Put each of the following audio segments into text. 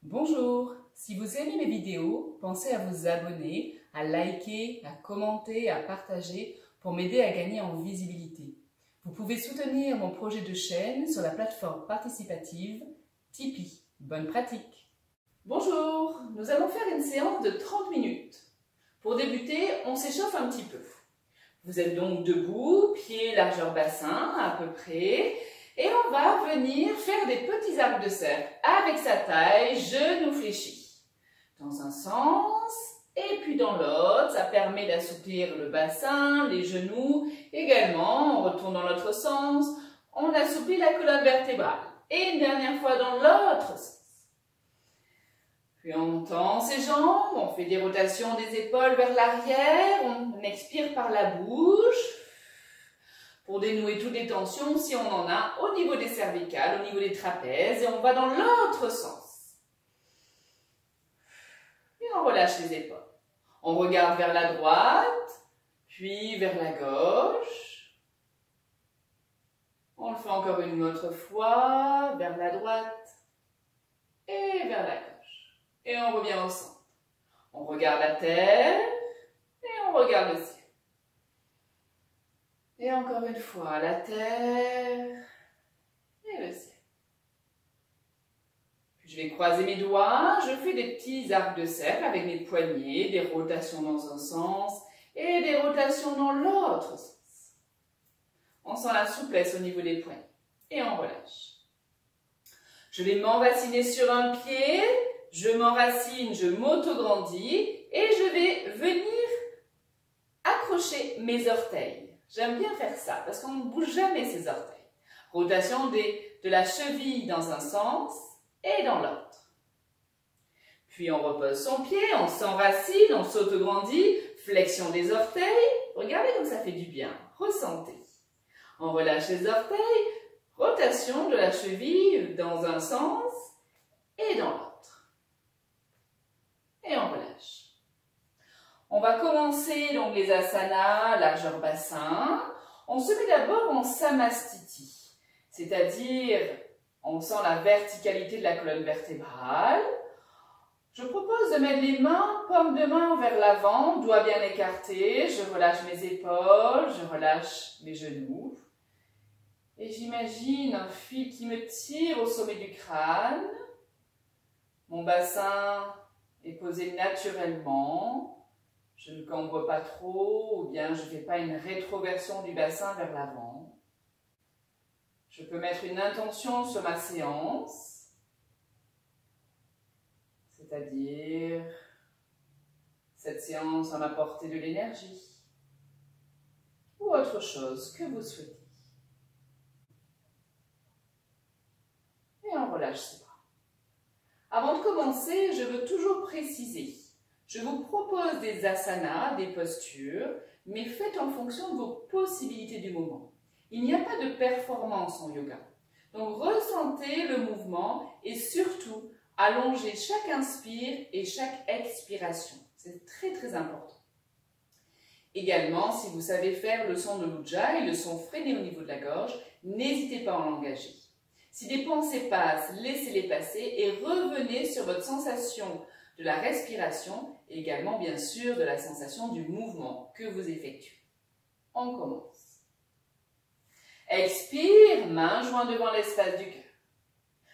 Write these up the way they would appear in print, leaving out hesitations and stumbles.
Bonjour, si vous aimez mes vidéos, pensez à vous abonner, à liker, à commenter, à partager pour m'aider à gagner en visibilité. Vous pouvez soutenir mon projet de chaîne sur la plateforme participative Tipeee. Bonne pratique! Bonjour, nous allons faire une séance de 30 minutes. Pour débuter, on s'échauffe un petit peu. Vous êtes donc debout, pieds largeur bassin à peu près. Et on va venir faire des petits arcs de cercle avec sa taille, genoux fléchis. Dans un sens et puis dans l'autre, ça permet d'assouplir le bassin, les genoux. Également, on retourne dans l'autre sens, on assouplit la colonne vertébrale. Et une dernière fois dans l'autre sens. Puis on tend ses jambes, on fait des rotations des épaules vers l'arrière, on expire par la bouche. Pour dénouer toutes les tensions, si on en a, au niveau des cervicales, au niveau des trapèzes, et on va dans l'autre sens. Et on relâche les épaules. On regarde vers la droite, puis vers la gauche. On le fait encore une autre fois, vers la droite et vers la gauche. Et on revient au centre. On regarde la terre et on regarde le ciel. Et encore une fois, la terre et le ciel. Puis je vais croiser mes doigts, je fais des petits arcs de cercle avec mes poignets, des rotations dans un sens et des rotations dans l'autre sens. On sent la souplesse au niveau des poignets et on relâche. Je vais m'enraciner sur un pied, je m'enracine, je m'auto-grandis et je vais venir accrocher mes orteils. J'aime bien faire ça parce qu'on ne bouge jamais ses orteils. Rotation de la cheville dans un sens et dans l'autre. Puis on repose son pied, on s'enracine, on s'auto-grandit, flexion des orteils. Regardez comme ça fait du bien, ressentez. On relâche les orteils, rotation de la cheville dans un sens et dans l'autre. Et on relâche. On va commencer donc les asanas, largeur bassin. On se met d'abord en samastiti, c'est-à-dire on sent la verticalité de la colonne vertébrale. Je propose de mettre les mains, paume de main vers l'avant, doigts bien écartés. Je relâche mes épaules, je relâche mes genoux. Et j'imagine un fil qui me tire au sommet du crâne. Mon bassin est posé naturellement. Je ne cambre pas trop ou bien je ne fais pas une rétroversion du bassin vers l'avant. Je peux mettre une intention sur ma séance, c'est-à-dire cette séance va m'apporter de l'énergie ou autre chose que vous souhaitez. Et on relâche ses bras. Avant de commencer, je veux toujours préciser. Je vous propose des asanas, des postures, mais faites en fonction de vos possibilités du moment. Il n'y a pas de performance en yoga. Donc ressentez le mouvement et surtout allongez chaque inspire et chaque expiration. C'est très très important. Également, si vous savez faire le son de l'ujjayi, le son freiné au niveau de la gorge, n'hésitez pas à l'engager. Si des pensées passent, laissez-les passer et revenez sur votre sensation de la respiration et également bien sûr de la sensation du mouvement que vous effectuez. On commence. Expire, main jointe devant l'espace du cœur.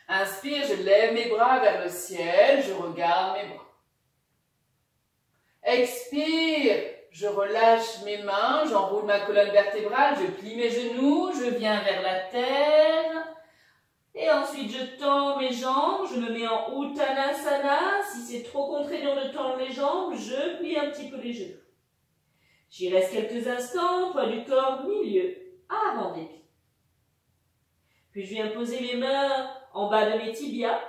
Inspire, je lève mes bras vers le ciel, je regarde mes bras. Expire, je relâche mes mains, j'enroule ma colonne vertébrale, je plie mes genoux, je viens vers la terre. Et ensuite, je tends mes jambes, je me mets en Uttanasana. Si c'est trop contraignant de tendre les jambes, je plie un petit peu les genoux. J'y reste quelques instants, poids du corps milieu, avant des pieds. Puis je viens poser mes mains en bas de mes tibias.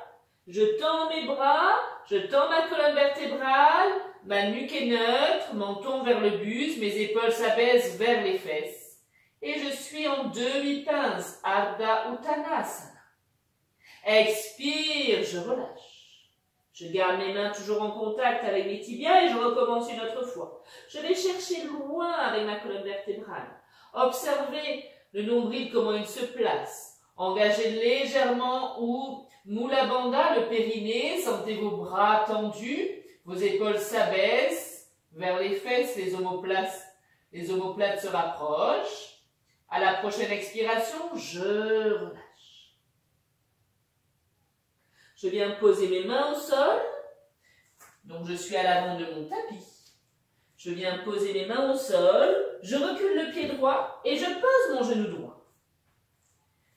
Je tends mes bras, je tends ma colonne vertébrale, ma nuque est neutre, menton vers le buste, mes épaules s'abaissent vers les fesses. Et je suis en demi-pince, Ardha Uttanasana. Expire, je relâche. Je garde mes mains toujours en contact avec mes tibias et je recommence une autre fois. Je vais chercher loin avec ma colonne vertébrale. Observez le nombril, comment il se place. Engagez légèrement ou Mula Bandha, le périnée, sentez vos bras tendus, vos épaules s'abaissent vers les fesses, les omoplates se rapprochent. À la prochaine expiration, je relâche. Je viens poser mes mains au sol, donc je suis à l'avant de mon tapis. Je viens poser mes mains au sol, je recule le pied droit et je pose mon genou droit.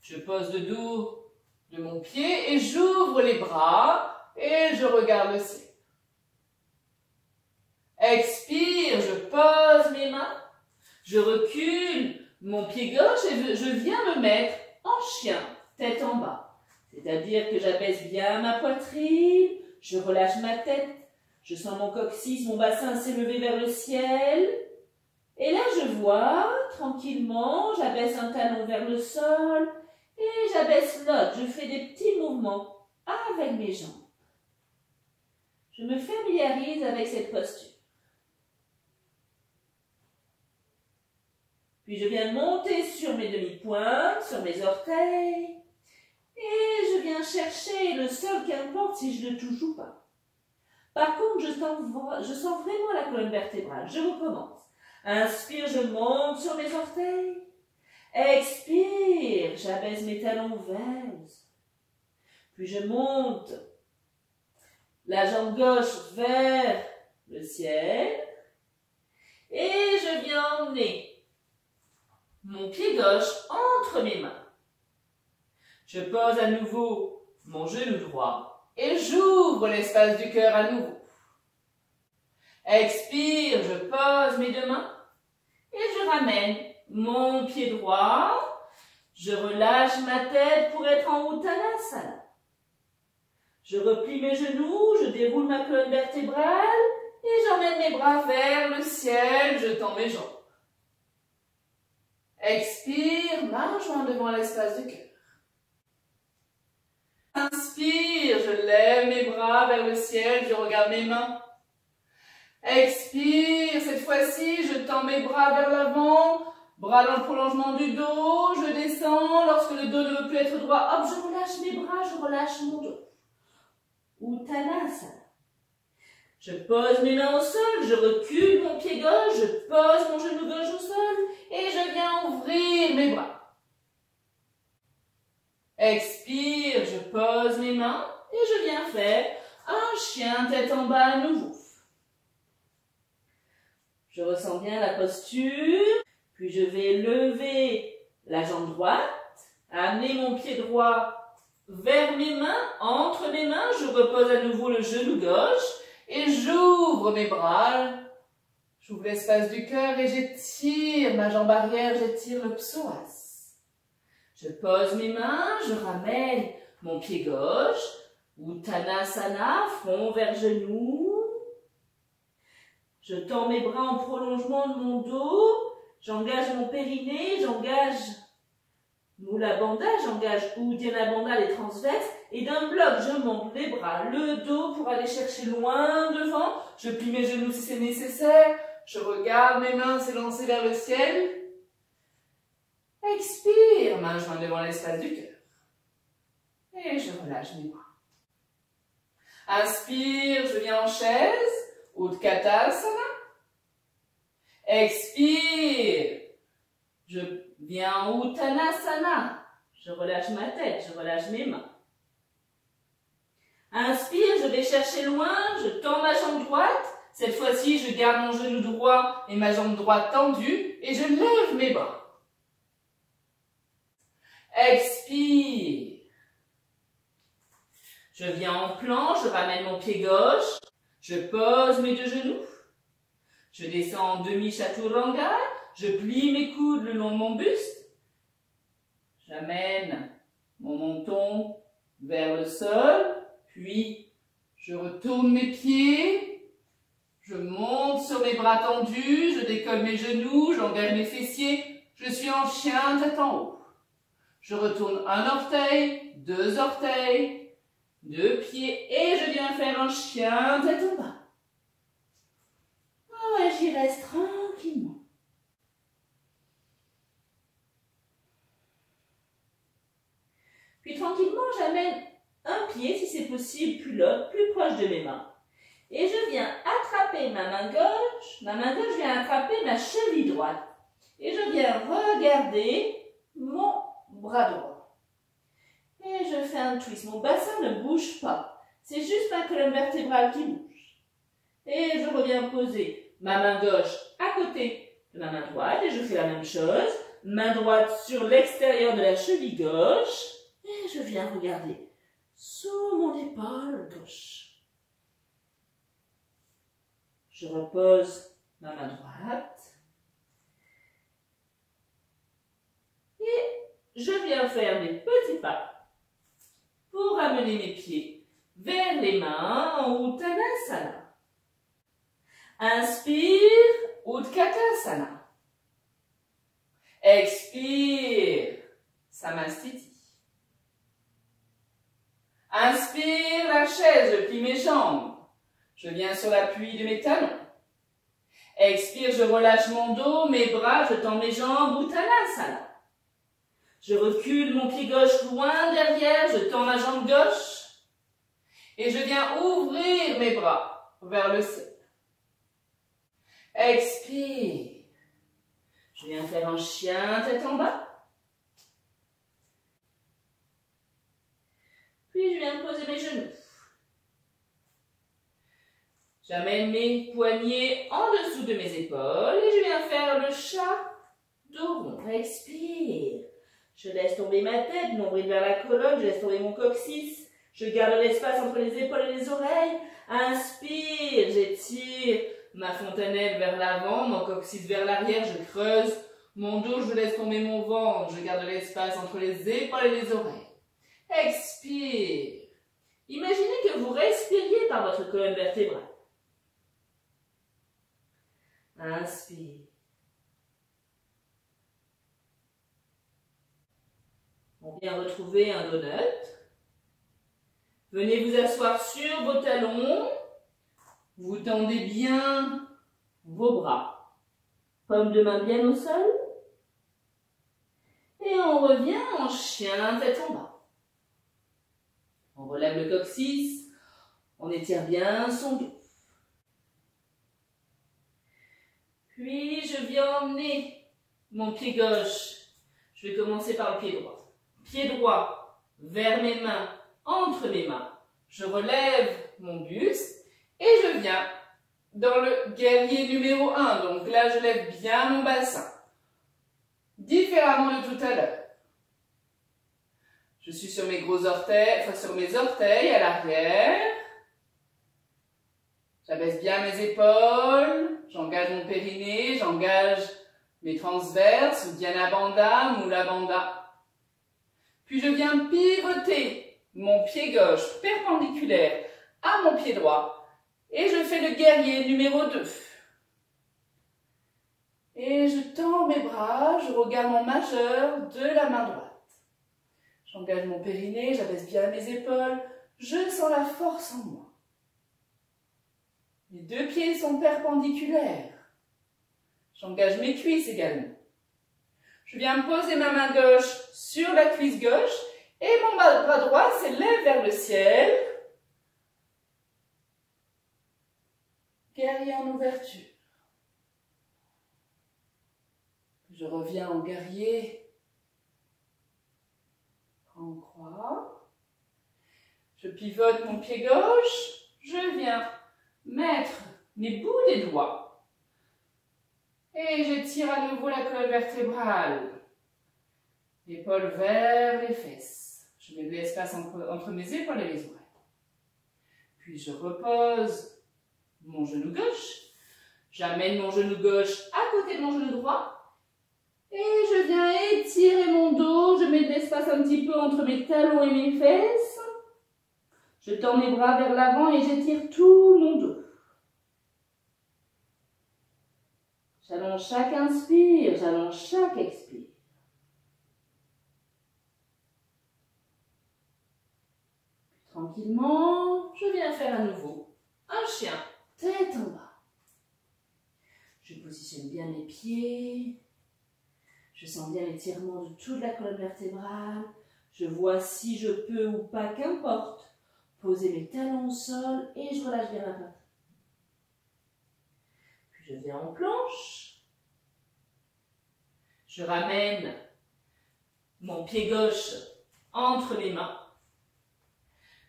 Je pose le dos de mon pied et j'ouvre les bras et je regarde le ciel. Expire, je pose mes mains, je recule mon pied gauche et je viens me mettre en chien, tête en bas. C'est-à-dire que j'abaisse bien ma poitrine, je relâche ma tête, je sens mon coccyx, mon bassin s'élever vers le ciel. Et là, je vois, tranquillement, j'abaisse un talon vers le sol et j'abaisse l'autre. Je fais des petits mouvements avec mes jambes. Je me familiarise avec cette posture. Puis je viens monter sur mes demi-pointes, sur mes orteils. Et je viens chercher le sol, qu'importe si je ne le touche ou pas. Par contre, je sens vraiment la colonne vertébrale. Je recommence. Inspire, je monte sur mes orteils. Expire, j'abaisse mes talons vers. Puis je monte la jambe gauche vers le ciel. Et je viens emmener mon pied gauche entre mes mains. Je pose à nouveau mon genou droit et j'ouvre l'espace du cœur à nouveau. Expire, je pose mes deux mains et je ramène mon pied droit. Je relâche ma tête pour être en Uttanasana. Je replie mes genoux, je déroule ma colonne vertébrale et j'emmène mes bras vers le ciel, je tends mes jambes. Expire, main jointe devant l'espace du cœur. Inspire, je lève mes bras vers le ciel, je regarde mes mains. Expire, cette fois-ci, je tends mes bras vers l'avant, bras dans le prolongement du dos, je descends, lorsque le dos ne veut plus être droit, hop, je relâche mes bras, je relâche mon dos. Uttanasana. Je pose mes mains au sol, je recule mon pied gauche, je pose mon genou gauche au sol et je viens ouvrir mes bras. Expire, je pose mes mains et je viens faire un chien tête en bas à nouveau. Je ressens bien la posture, puis je vais lever la jambe droite, amener mon pied droit vers mes mains, entre mes mains, je repose à nouveau le genou gauche et j'ouvre mes bras, j'ouvre l'espace du cœur et j'étire ma jambe arrière, j'étire le psoas. Je pose mes mains, je ramène mon pied gauche, Uttanasana, front vers genou. Je tends mes bras en prolongement de mon dos, j'engage mon périnée, j'engage Mula Bandha, j'engage Uddiyana Bandha, les transverses, et d'un bloc, je monte les bras, le dos pour aller chercher loin devant, je plie mes genoux si c'est nécessaire, je regarde mes mains s'élancer vers le ciel. Expire, main jointe devant l'espace du cœur. Et je relâche mes bras. Inspire, je viens en chaise, Utkatasana. Expire, je viens en Uttanasana. Je relâche ma tête, je relâche mes mains. Inspire, je vais chercher loin, je tends ma jambe droite. Cette fois-ci, je garde mon genou droit et ma jambe droite tendue et je lève mes bras. Expire. Je viens en planche, je ramène mon pied gauche, je pose mes deux genoux, je descends en demi-chaturanga, je plie mes coudes le long de mon buste, j'amène mon menton vers le sol, puis je retourne mes pieds, je monte sur mes bras tendus, je décolle mes genoux, j'engage mes fessiers, je suis en chien tête en haut. Je retourne un orteil, deux orteils, deux pieds et je viens faire un chien tête en bas. Ah ouais, j'y reste tranquillement. Puis tranquillement, j'amène un culotte, plus proche de mes mains. Et je viens attraper ma main gauche vient attraper ma cheville droite. Et je viens regarder mon bras droit. Et je fais un twist. Mon bassin ne bouge pas. C'est juste ma colonne vertébrale qui bouge. Et je reviens poser ma main gauche à côté de ma main droite. Et je fais la même chose. Main droite sur l'extérieur de la cheville gauche. Et je viens regarder sous mon épaule gauche. Je repose ma main droite. Et je viens faire des petits pas pour amener mes pieds vers les mains en Uttanasana. Inspire, Utkatasana. Expire, Samastiti. Inspire, la chaise, je plie mes jambes. Je viens sur l'appui de mes talons. Expire, je relâche mon dos, mes bras, je tends mes jambes, Uttanasana. Je recule mon pied gauche loin derrière, je tends ma jambe gauche. Et je viens ouvrir mes bras vers le ciel. Expire. Je viens faire un chien tête en bas. Puis je viens poser mes genoux. J'amène mes poignets en dessous de mes épaules et je viens faire le chat dos rond. Expire. Je laisse tomber ma tête, nombril vers la colonne, je laisse tomber mon coccyx. Je garde l'espace entre les épaules et les oreilles. Inspire, j'étire ma fontanelle vers l'avant, mon coccyx vers l'arrière, je creuse mon dos, je laisse tomber mon ventre, je garde l'espace entre les épaules et les oreilles. Expire. Imaginez que vous respiriez par votre colonne vertébrale. Inspire. On vient retrouver un donut. Venez vous asseoir sur vos talons. Vous tendez bien vos bras. Paume de main bien au sol. Et on revient en chien tête en bas. On relève le coccyx. On étire bien son dos. Puis je viens emmener mon pied gauche. Je vais commencer par le pied droit. Pied droit vers mes mains, entre mes mains. Je relève mon buste et je viens dans le guerrier numéro 1. Donc là, je lève bien mon bassin. Différemment de tout à l'heure. Je suis sur mes gros orteils, enfin sur mes orteils à l'arrière. J'abaisse bien mes épaules. J'engage mon périnée, j'engage mes transverses, Uddiyana Bandha, Mula Bandha. Puis je viens pivoter mon pied gauche perpendiculaire à mon pied droit. Et je fais le guerrier numéro 2. Et je tends mes bras, je regarde mon majeur de la main droite. J'engage mon périnée, j'abaisse bien mes épaules, je sens la force en moi. Mes deux pieds sont perpendiculaires. J'engage mes cuisses également. Je viens poser ma main gauche sur la cuisse gauche et mon bras droit s'élève vers le ciel. Guerrier en ouverture. Je reviens en guerrier en croix. Je pivote mon pied gauche. Je viens mettre mes bouts des doigts. Et j'étire à nouveau la colonne vertébrale. Épaules vers les fesses. Je mets de l'espace entre mes épaules et les oreilles. Puis je repose mon genou gauche. J'amène mon genou gauche à côté de mon genou droit. Et je viens étirer mon dos. Je mets de l'espace un petit peu entre mes talons et mes fesses. Je tends mes bras vers l'avant et j'étire tout mon dos. J'allonge chaque inspire, j'allonge chaque expire. Puis, tranquillement, je viens faire à nouveau un chien, tête en bas. Je positionne bien mes pieds. Je sens bien l'étirement de toute la colonne vertébrale. Je vois si je peux ou pas, qu'importe, poser mes talons au sol et je relâche bien la patte. Puis je viens en planche. Je ramène mon pied gauche entre mes mains.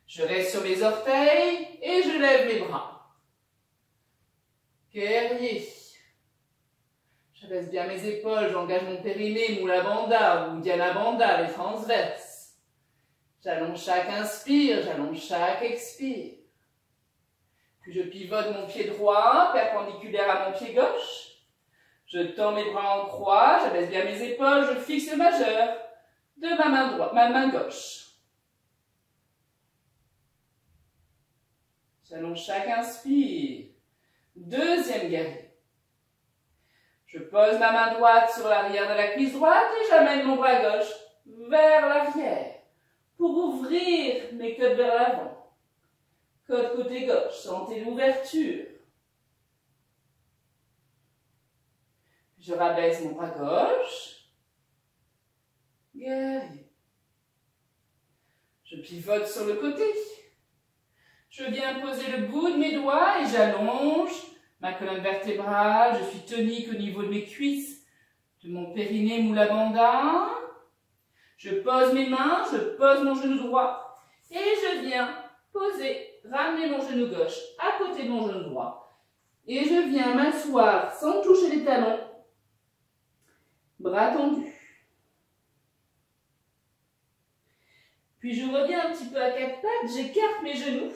Je reste sur mes orteils et je lève mes bras. Guerrier. Je baisse bien mes épaules, j'engage mon périnée, Mula Bandha ou Uddiyana Bandha, les transverses. J'allonge chaque inspire, j'allonge chaque expire. Puis je pivote mon pied droit, perpendiculaire à mon pied gauche. Je tends mes bras en croix, j'abaisse bien mes épaules, je fixe le majeur de ma main gauche. J'allonge chaque inspire. Deuxième guerrier. Je pose ma main droite sur l'arrière de la cuisse droite et j'amène mon bras gauche vers l'arrière pour ouvrir mes côtes vers l'avant. Côte côté gauche, sentez l'ouverture. Je rabaisse mon bras gauche. Guerrier. Je pivote sur le côté. Je viens poser le bout de mes doigts et j'allonge ma colonne vertébrale. Je suis tonique au niveau de mes cuisses, de mon périnée Mula Bandha. Je pose mes mains, je pose mon genou droit et je viens ramener mon genou gauche à côté de mon genou droit. Et je viens m'asseoir sans toucher les talons, bras tendus. Puis je reviens un petit peu à quatre pattes, j'écarte mes genoux.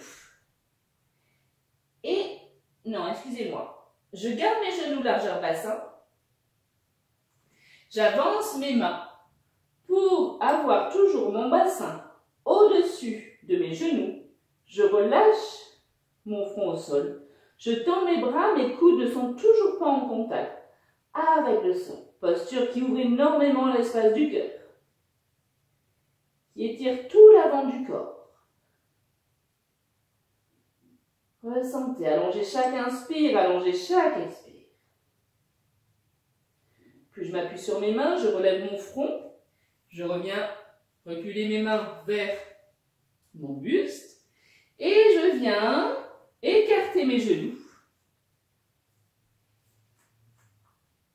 Et, non, excusez-moi, je garde mes genoux largeur bassin. J'avance mes mains pour avoir toujours mon bassin au-dessus de mes genoux. Je relâche mon front au sol. Je tends mes bras, mes coudes ne sont toujours pas en contact avec le sol. Posture qui ouvre énormément l'espace du cœur, qui étire tout l'avant du corps. Ressentez, allongez chaque inspire, allongez chaque expire. Puis je m'appuie sur mes mains, je relève mon front, je reviens reculer mes mains vers mon buste et je viens écarter mes genoux.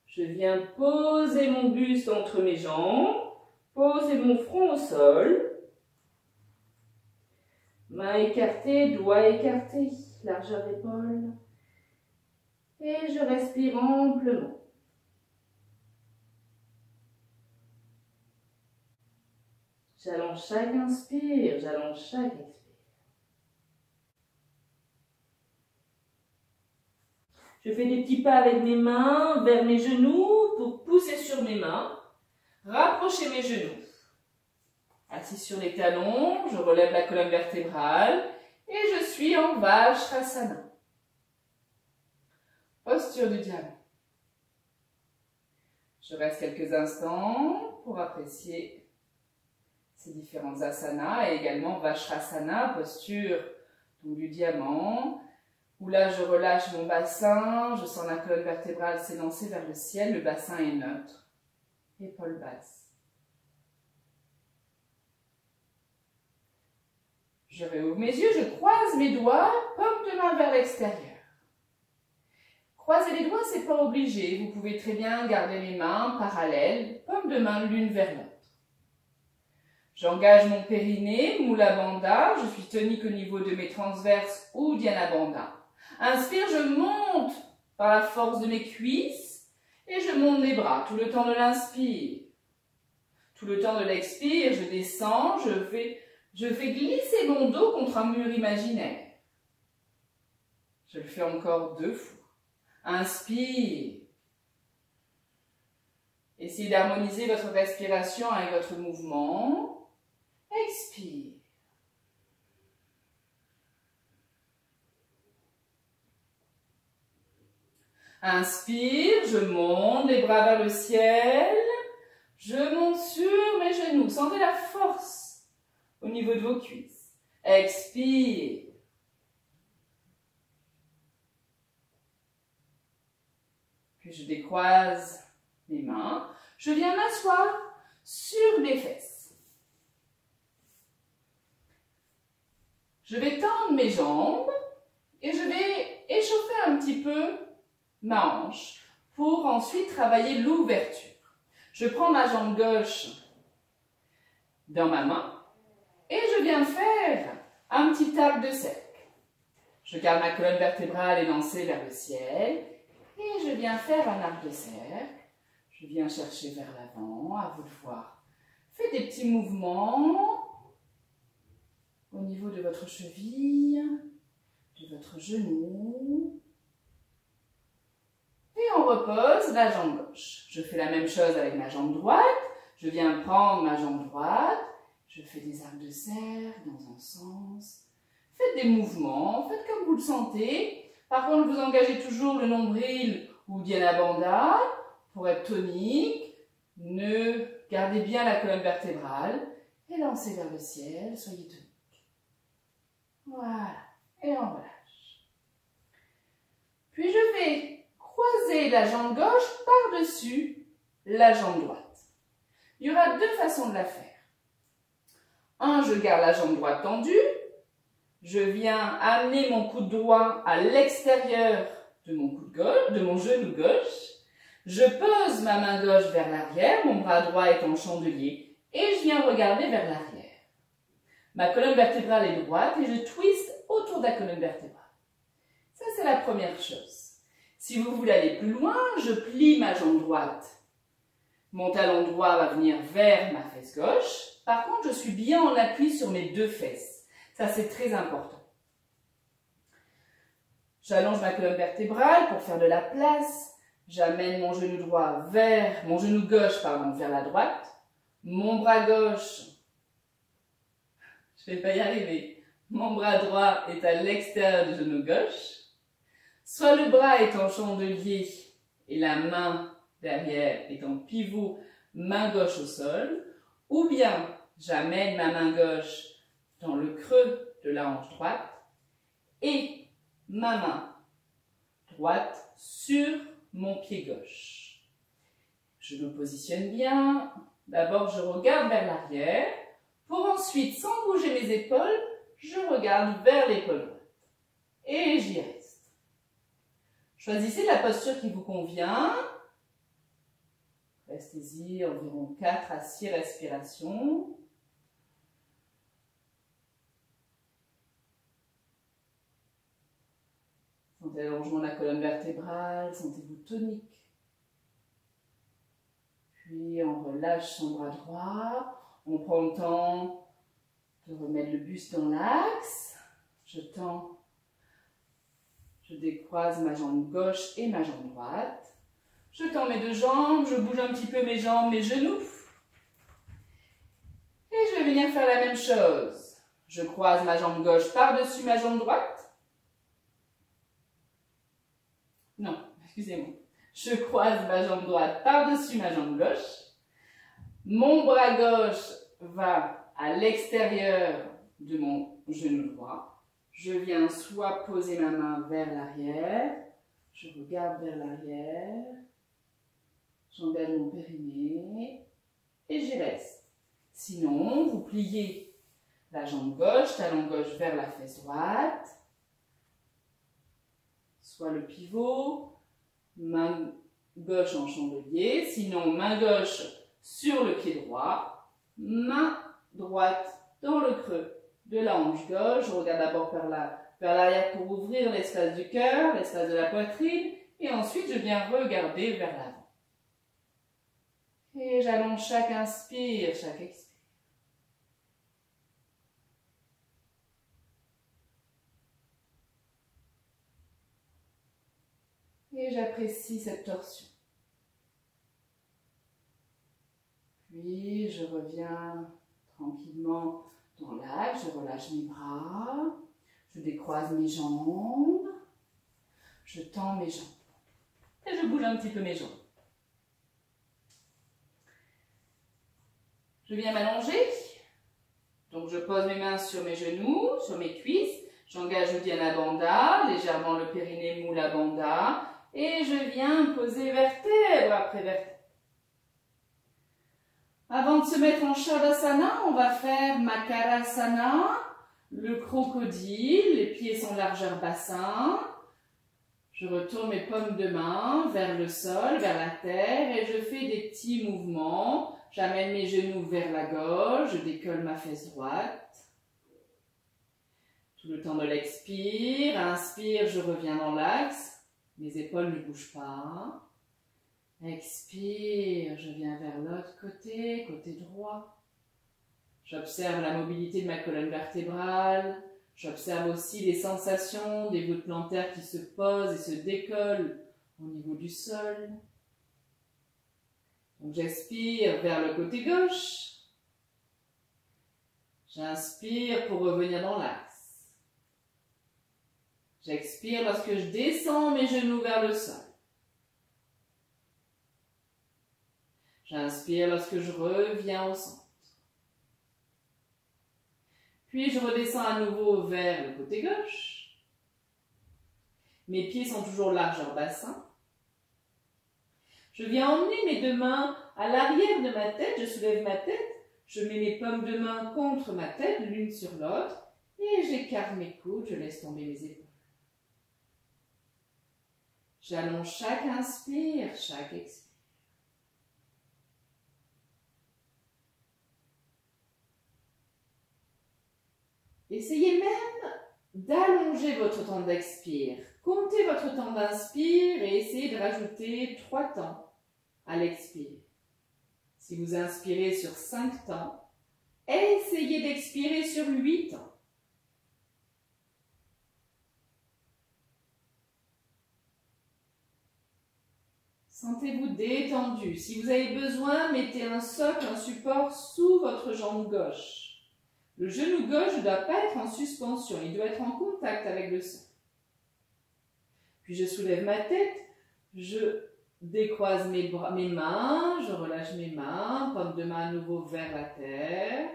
Je viens poser mon buste entre mes jambes, poser mon front au sol. Main écartée, doigts écartés, largeur d'épaule. Et je respire amplement. J'allonge chaque inspire, j'allonge chaque expire. Je fais des petits pas avec mes mains vers mes genoux pour pousser sur mes mains. Rapprocher mes genoux. Assis sur les talons, je relève la colonne vertébrale et je suis en Vajrasana. Posture du diamant. Je reste quelques instants pour apprécier ces différents asanas et également Vajrasana, posture du diamant, où là je relâche mon bassin, je sens la colonne vertébrale s'élancer vers le ciel, le bassin est neutre, épaules basses. Je réouvre mes yeux, je croise mes doigts, paume de main vers l'extérieur. Croiser les doigts, c'est pas obligé. Vous pouvez très bien garder les mains parallèles, paume de main l'une vers l'autre. J'engage mon périnée, Mula Bandha, je suis tonique au niveau de mes transverses ou Uddiyana Bandha. Inspire, je monte par la force de mes cuisses et je monte mes bras tout le temps de l'inspire. Tout le temps de l'expire, je descends, je fais glisser mon dos contre un mur imaginaire. Je le fais encore 2 fois. Inspire. Essayez d'harmoniser votre respiration avec votre mouvement. Expire. Inspire, je monte les bras vers le ciel. Je monte sur mes genoux. Sentez la force au niveau de vos cuisses. Expire. Puis je décroise mes mains. Je viens m'asseoir sur mes fesses. Je vais tendre mes jambes et je vais échauffer un petit peu ma hanche pour ensuite travailler l'ouverture. Je prends ma jambe gauche dans ma main et je viens faire un petit arc de cercle. Je garde ma colonne vertébrale élancée vers le ciel et je viens faire un arc de cercle. Je viens chercher vers l'avant, à vous de voir. Faites des petits mouvements au niveau de votre cheville, de votre genou. Et on repose la jambe gauche. Je fais la même chose avec ma jambe droite. Je viens prendre ma jambe droite. Je fais des arcs de cercle dans un sens. Faites des mouvements, faites comme vous le sentez. Par contre, vous engagez toujours le nombril ou Dhyana Bandha pour être tonique. Gardez bien la colonne vertébrale et lancez vers le ciel, soyez tonique. Voilà, et on relâche. Puis je vais croiser la jambe gauche par-dessus la jambe droite. Il y aura deux façons de la faire. Je garde la jambe droite tendue. Je viens amener mon coude droit à l'extérieur de mon genou gauche. Je pose ma main gauche vers l'arrière, mon bras droit est en chandelier et je viens regarder vers l'arrière. Ma colonne vertébrale est droite et je twiste autour de la colonne vertébrale. Ça, c'est la première chose. Si vous voulez aller plus loin, je plie ma jambe droite. Mon talon droit va venir vers ma fesse gauche. Par contre, je suis bien en appui sur mes deux fesses. Ça, c'est très important. J'allonge ma colonne vertébrale pour faire de la place. J'amène mon genou gauche, vers la droite. Mon bras gauche, je vais pas y arriver. Mon bras droit est à l'extérieur du genou gauche. Soit le bras est en chandelier et la main derrière est en pivot, main gauche au sol. Ou bien, j'amène ma main gauche dans le creux de la hanche droite et ma main droite sur mon pied gauche. Je me positionne bien. D'abord, je regarde vers l'arrière. Pour ensuite, sans bouger mes épaules, je regarde vers l'épaule droite. Et j'y reste. Choisissez la posture qui vous convient. Restez-y environ 4 à 6 respirations. Sentez l'allongement de la colonne vertébrale, sentez-vous tonique. Puis on relâche son bras droit, on prend le temps de remettre le buste dans l'axe. Je décroise ma jambe gauche et ma jambe droite. Je tends mes deux jambes, je bouge un petit peu mes jambes, mes genoux. Et je vais venir faire la même chose. Je croise ma jambe gauche par-dessus ma jambe droite. Non, excusez-moi. Je croise ma jambe droite par-dessus ma jambe gauche. Mon bras gauche va à l'extérieur de mon genou droit. Je viens soit poser ma main vers l'arrière, je regarde vers l'arrière, j'engage mon périnée et j'y reste. Sinon, vous pliez la jambe gauche, talon gauche vers la fesse droite, soit le pivot, main gauche en chandelier, sinon main gauche sur le pied droit, main droite dans le creux de la hanche gauche. Je regarde d'abord vers l'arrière pour ouvrir l'espace du cœur, l'espace de la poitrine, et ensuite je viens regarder vers l'avant. Et j'allonge chaque inspire, chaque expire. Et j'apprécie cette torsion. Puis je reviens tranquillement dans l'axe, je relâche mes bras, je décroise mes jambes, je tends mes jambes et je bouge un petit peu mes jambes. Je viens m'allonger, donc je pose mes mains sur mes genoux, sur mes cuisses, j'engage le Dhyana Bandha, légèrement le périnée Mula Bandha, et je viens poser vertèbre après vertèbre. Avant de se mettre en Shavasana, on va faire Makarasana. le crocodile, les pieds sont largeur bassin. Je retourne mes paumes de main vers le sol, vers la terre et je fais des petits mouvements. J'amène mes genoux vers la gauche, je décolle ma fesse droite. Tout le temps de l'expire, inspire, je reviens dans l'axe. Mes épaules ne bougent pas. Expire, je viens vers l'autre côté, côté droit. J'observe la mobilité de ma colonne vertébrale. J'observe aussi les sensations des voûtes plantaires qui se posent et se décollent au niveau du sol. Donc j'expire vers le côté gauche. J'inspire pour revenir dans l'axe. J'expire lorsque je descends mes genoux vers le sol. J'inspire lorsque je reviens au centre. Puis je redescends à nouveau vers le côté gauche. Mes pieds sont toujours largeur bassin. Je viens emmener mes deux mains à l'arrière de ma tête, je soulève ma tête, je mets mes paumes de main contre ma tête, l'une sur l'autre, et j'écarte mes coudes, je laisse tomber mes épaules. J'allonge chaque inspire, chaque expire. Essayez même d'allonger votre temps d'expire. Comptez votre temps d'inspire et essayez de rajouter 3 temps à l'expire. Si vous inspirez sur 5 temps, essayez d'expirer sur 8 temps. Sentez-vous détendu. Si vous avez besoin, mettez un socle, un support sous votre jambe gauche. Le genou gauche ne doit pas être en suspension, il doit être en contact avec le sol. Puis je soulève ma tête, je décroise mes mains, je relâche mes mains, paume de main à nouveau vers la terre.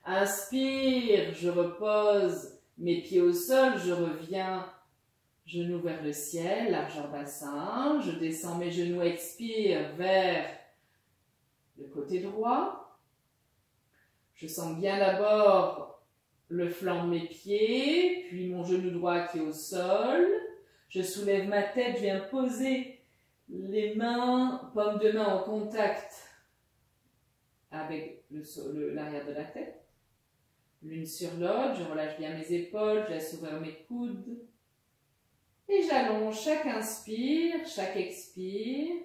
Inspire, je repose mes pieds au sol, je reviens, genoux vers le ciel, largeur bassin. Je descends mes genoux, expire vers le côté droit. Je sens bien d'abord le flanc de mes pieds, puis mon genou droit qui est au sol. Je soulève ma tête, je viens poser les mains, paumes de main en contact avec l'arrière de la tête. L'une sur l'autre, je relâche bien mes épaules, je laisse ouvrir mes coudes. Et j'allonge chaque inspire, chaque expire.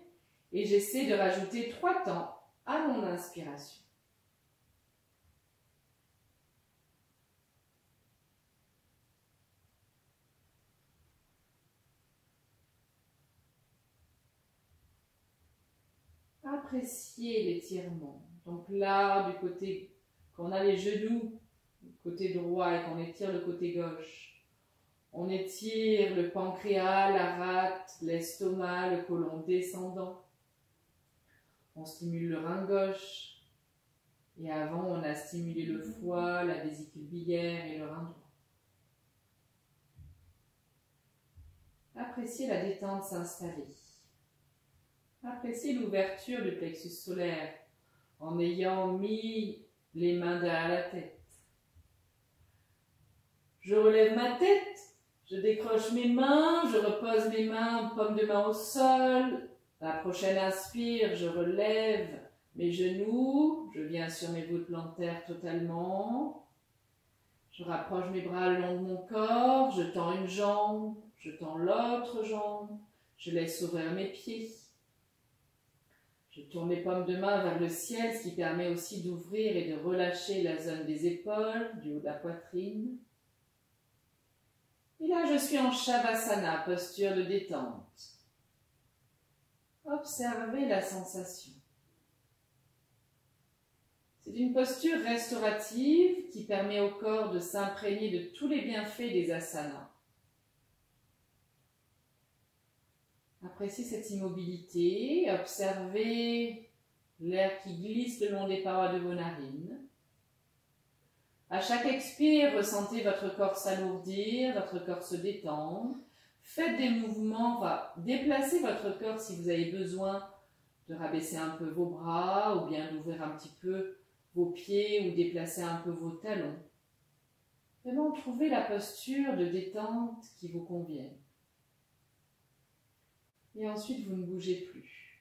Et j'essaie de rajouter 3 temps à mon inspiration. Appréciez l'étirement. Donc là, du côté, quand on a les genoux du côté droit et qu'on étire le côté gauche, on étire le pancréas, la rate, l'estomac, le côlon descendant. On stimule le rein gauche. Et avant, on a stimulé le foie, la vésicule biliaire et le rein droit. Appréciez la détente s'installer. Appréciez l'ouverture du plexus solaire en ayant mis les mains derrière la tête. Je relève ma tête, je décroche mes mains, je repose mes mains, paume de main au sol. La prochaine inspire, je relève mes genoux, je viens sur mes voûtes plantaires totalement. Je rapproche mes bras le long de mon corps, je tends une jambe, je tends l'autre jambe, je laisse ouvrir mes pieds. Je tourne mes paumes de main vers le ciel, ce qui permet aussi d'ouvrir et de relâcher la zone des épaules, du haut de la poitrine. Et là, je suis en Shavasana, posture de détente. Observez la sensation. C'est une posture restaurative qui permet au corps de s'imprégner de tous les bienfaits des asanas. Appréciez cette immobilité, observez l'air qui glisse le long des parois de vos narines. À chaque expire, ressentez votre corps s'alourdir, votre corps se détendre. Faites des mouvements, déplacez votre corps si vous avez besoin de rabaisser un peu vos bras ou bien d'ouvrir un petit peu vos pieds ou déplacer un peu vos talons. Vraiment trouver la posture de détente qui vous convient. Et ensuite, vous ne bougez plus.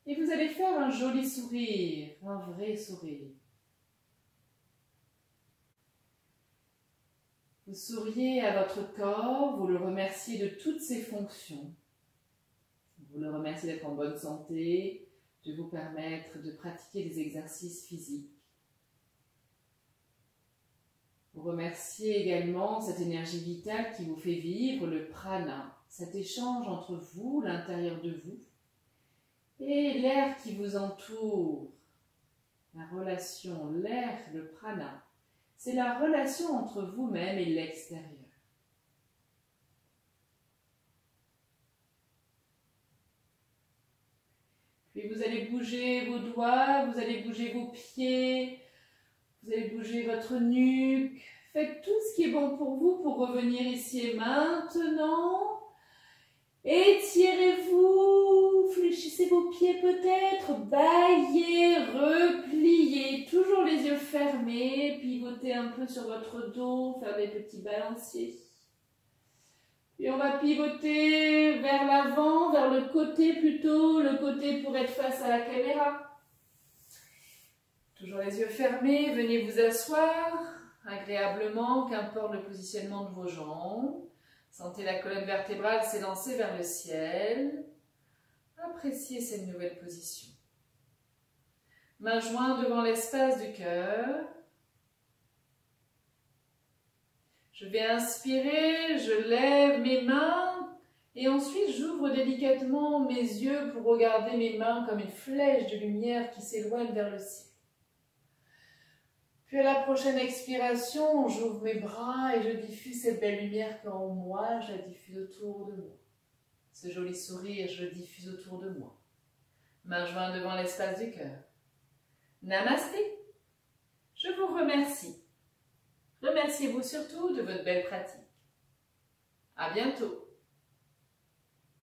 Et vous allez faire un joli sourire, un vrai sourire. Vous souriez à votre corps, vous le remerciez de toutes ses fonctions. Vous le remerciez d'être en bonne santé, de vous permettre de pratiquer des exercices physiques. Vous remerciez également cette énergie vitale qui vous fait vivre le prana, cet échange entre vous, l'intérieur de vous, et l'air qui vous entoure. La relation, l'air, le prana, c'est la relation entre vous-même et l'extérieur. Puis vous allez bouger vos doigts, vous allez bouger vos pieds, vous allez bouger votre nuque. Faites tout ce qui est bon pour vous pour revenir ici et maintenant. Étirez-vous, fléchissez vos pieds peut-être, baillez, repliez, toujours les yeux fermés, pivotez un peu sur votre dos, faire des petits balanciers. Puis on va pivoter vers l'avant, vers le côté plutôt, le côté pour être face à la caméra. Toujours les yeux fermés, venez vous asseoir agréablement, qu'importe le positionnement de vos jambes. Sentez la colonne vertébrale s'élancer vers le ciel. Appréciez cette nouvelle position. Mains jointes devant l'espace du cœur. Je vais inspirer, je lève mes mains et ensuite j'ouvre délicatement mes yeux pour regarder mes mains comme une flèche de lumière qui s'éloigne vers le ciel. Puis à la prochaine expiration, j'ouvre mes bras et je diffuse cette belle lumière qui est en moi, je la diffuse autour de moi. Ce joli sourire, je le diffuse autour de moi. Mains jointes devant l'espace du cœur. Namasté. Je vous remercie. Remerciez-vous surtout de votre belle pratique. À bientôt.